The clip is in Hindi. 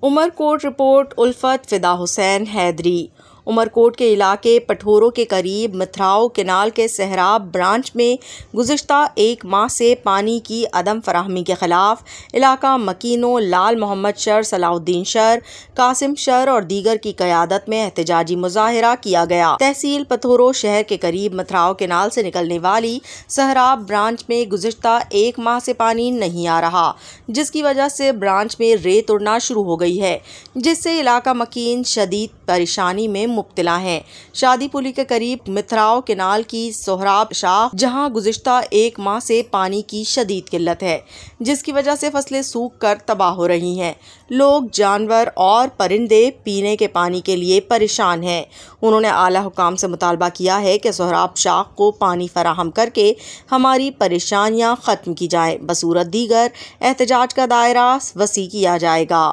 उमरकोट रिपोर्ट उल्फत फिदा हुसैन हैदरी। उमरकोट के इलाके पठोरों के करीब मिथराव केनाल के सहराब ब्रांच में गुज़िश्ता एक माह से पानी की अदम फराहमी के ख़िलाफ़ इलाका मकीनों लाल मोहम्मद शर, सलाउद्दीन शर, कासिम शर और दीगर की क़यादत में एहतजाजी मुज़ाहिरा किया गया। तहसील पठोरो शहर के करीब मिथराव केनाल से निकलने वाली सहराब ब्रांच में गुज़िश्ता एक माह से पानी नहीं आ रहा, जिसकी वजह से ब्रांच में रेत उड़ना शुरू हो गई है, जिससे इलाका मकीन शदीद परेशानी में मुब्तला हैं। शादी पुली के करीब मिथराव केनाल की सोहराब शाख, जहां गुज़िश्ता एक माह से पानी की शदीद किल्लत है, जिसकी वजह से फसलें सूख कर तबाह हो रही हैं। लोग, जानवर और परिंदे पीने के पानी के लिए परेशान हैं। उन्होंने आला हुकाम से मुतालबा किया है कि सोहराब शाख को पानी फराहम करके हमारी परेशानियां ख़त्म की जाएं। बसूरत दीगर एहतजाज का दायरा वसी किया जाएगा।